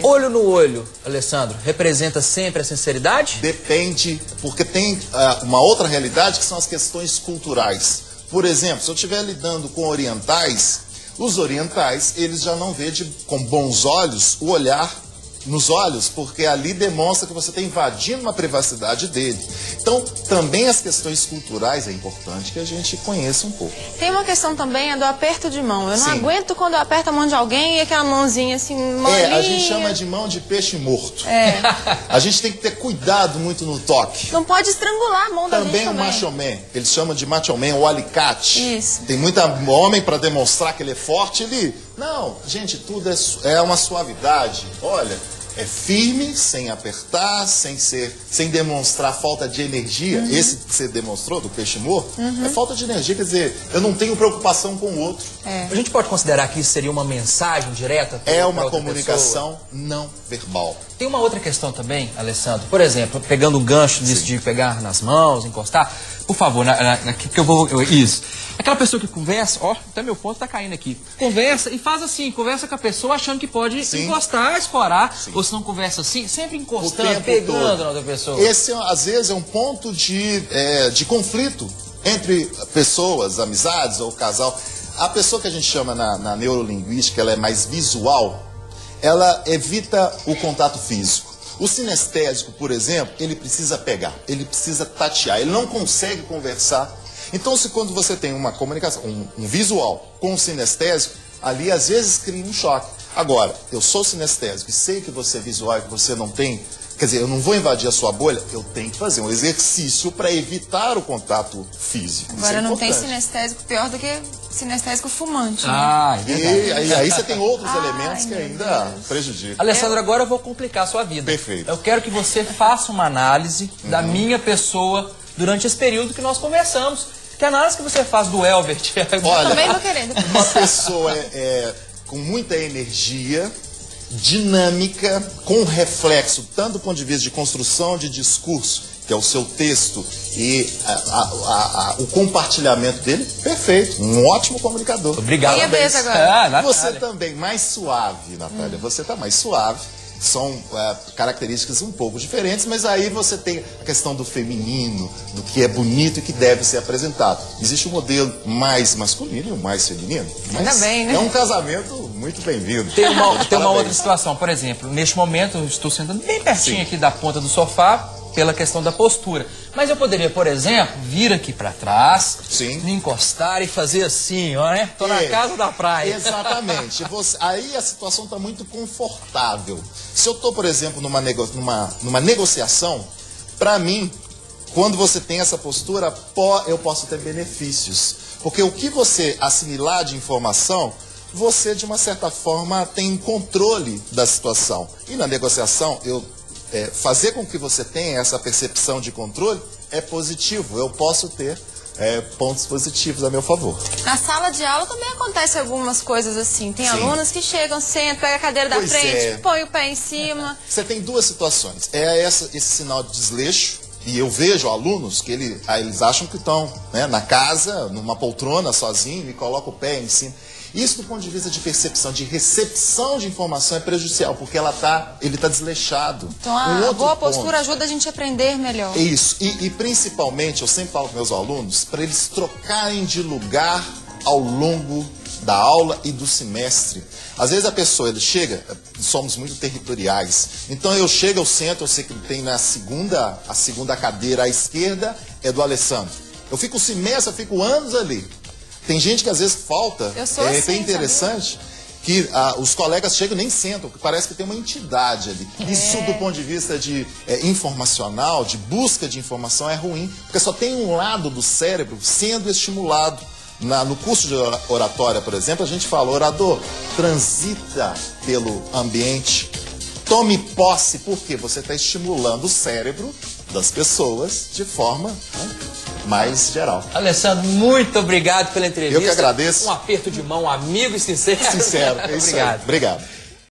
Olho no olho, Alessandro, representa sempre a sinceridade? Depende, porque tem uma outra realidade que são as questões culturais. Por exemplo, se eu estiver lidando com orientais, os orientais, eles já não veem com bons olhos o olhar nos olhos, porque ali demonstra que você está invadindo uma privacidade dele. Então, também as questões culturais é importante que a gente conheça um pouco. Tem uma questão também, é do aperto de mão. Eu não aguento quando eu aperto a mão de alguém e aquela mãozinha assim, molinha. A gente chama de mão de peixe morto. A gente tem que ter cuidado muito no toque. Não pode estrangular a mão da gente também. Também o macho man, eles chamam de macho man, o alicate. Isso. Tem muito homem para demonstrar que ele é forte, Não, gente, tudo é uma suavidade. Olha, é firme, sem apertar, sem demonstrar falta de energia. Esse que você demonstrou, do peixe morto, é falta de energia. Quer dizer, eu não tenho preocupação com o outro. A gente pode considerar que isso seria uma mensagem direta? É uma comunicação não verbal. Tem uma outra questão também, Alessandro. Por exemplo, pegando um gancho nisso de pegar nas mãos, encostar. Por favor, que eu vou... Isso. Aquela pessoa que conversa, até meu ponto tá caindo aqui. Conversa e faz assim, conversa com a pessoa achando que pode encostar, escorar. Ou se não conversa assim, sempre encostando, pegando na outra pessoa. Esse, às vezes, é um ponto de conflito entre pessoas, amizades ou casal. A pessoa que a gente chama na neurolinguística, ela é mais visual, ela evita o contato físico. O sinestésico, por exemplo, ele precisa pegar, ele precisa tatear, ele não consegue conversar. Então, quando você tem uma comunicação, um visual com um sinestésico, ali às vezes cria um choque. Agora, eu sou sinestésico e sei que você é visual e que você não tem... Quer dizer, eu não vou invadir a sua bolha, eu tenho que fazer um exercício para evitar o contato físico. Agora, não tem sinestésico pior do que sinestésico fumante, né? E aí você tem outros elementos que ainda prejudicam. Alessandro, agora eu vou complicar a sua vida. Perfeito. Eu quero que você faça uma análise da minha pessoa durante esse período que nós conversamos. Que análise que você faz do Elbert? Olha, também tô querendo. Uma pessoa com muita energia, dinâmica, com reflexo, tanto do ponto de vista de construção de discurso, que é o seu texto, e o compartilhamento dele, perfeito. Um ótimo comunicador. Obrigado. Minha vez agora. Você também, mais suave, Natália. Você está mais suave. São características um pouco diferentes, mas aí você tem a questão do feminino, do que é bonito e que deve ser apresentado. Existe um modelo mais masculino e um mais feminino. Ainda bem, né? É um casamento muito bem-vindo. Tem uma outra situação, por exemplo, neste momento eu estou sentando bem pertinho aqui da ponta do sofá, pela questão da postura. Mas eu poderia, por exemplo, vir aqui para trás, me encostar e fazer assim, né? Tô na casa da praia. Exatamente. Aí a situação está muito confortável. Se eu estou, por exemplo, numa negociação, para mim, quando você tem essa postura, eu posso ter benefícios. Porque o que você assimilar de informação, você, de uma certa forma, tem controle da situação. E na negociação, fazer com que você tenha essa percepção de controle é positivo. Eu posso ter pontos positivos a meu favor. Na sala de aula também acontece algumas coisas assim. Tem alunos que chegam, sentam, pegam a cadeira da frente, põe o pé em cima. Você tem duas situações. Esse sinal de desleixo. E eu vejo alunos que eles acham que estão na casa, numa poltrona, sozinho, e colocam o pé em cima. Isso, do ponto de vista de percepção, de recepção de informação, é prejudicial, porque ele está desleixado. Então, a boa postura ajuda a gente a aprender melhor. Isso. E principalmente, eu sempre falo com meus alunos, para eles trocarem de lugar ao longo da aula e do semestre. Às vezes a pessoa, ele chega, somos muito territoriais, então eu chego, eu sento, eu sei que tem a segunda cadeira à esquerda é do Alessandro. Eu fico o semestre, eu fico anos ali. Tem gente que às vezes falta, eu sou assim, bem interessante, que os colegas chegam e nem sentam, que parece que tem uma entidade ali. Isso, do ponto de vista de informacional, de busca de informação, é ruim, porque só tem um lado do cérebro sendo estimulado. No curso de oratória, por exemplo, a gente fala, orador, transita pelo ambiente, tome posse, porque você está estimulando o cérebro das pessoas de forma mais geral. Alessandro, muito obrigado pela entrevista. Eu que agradeço. Um aperto de mão, amigo e sincero. Sincero, é isso aí. Obrigado.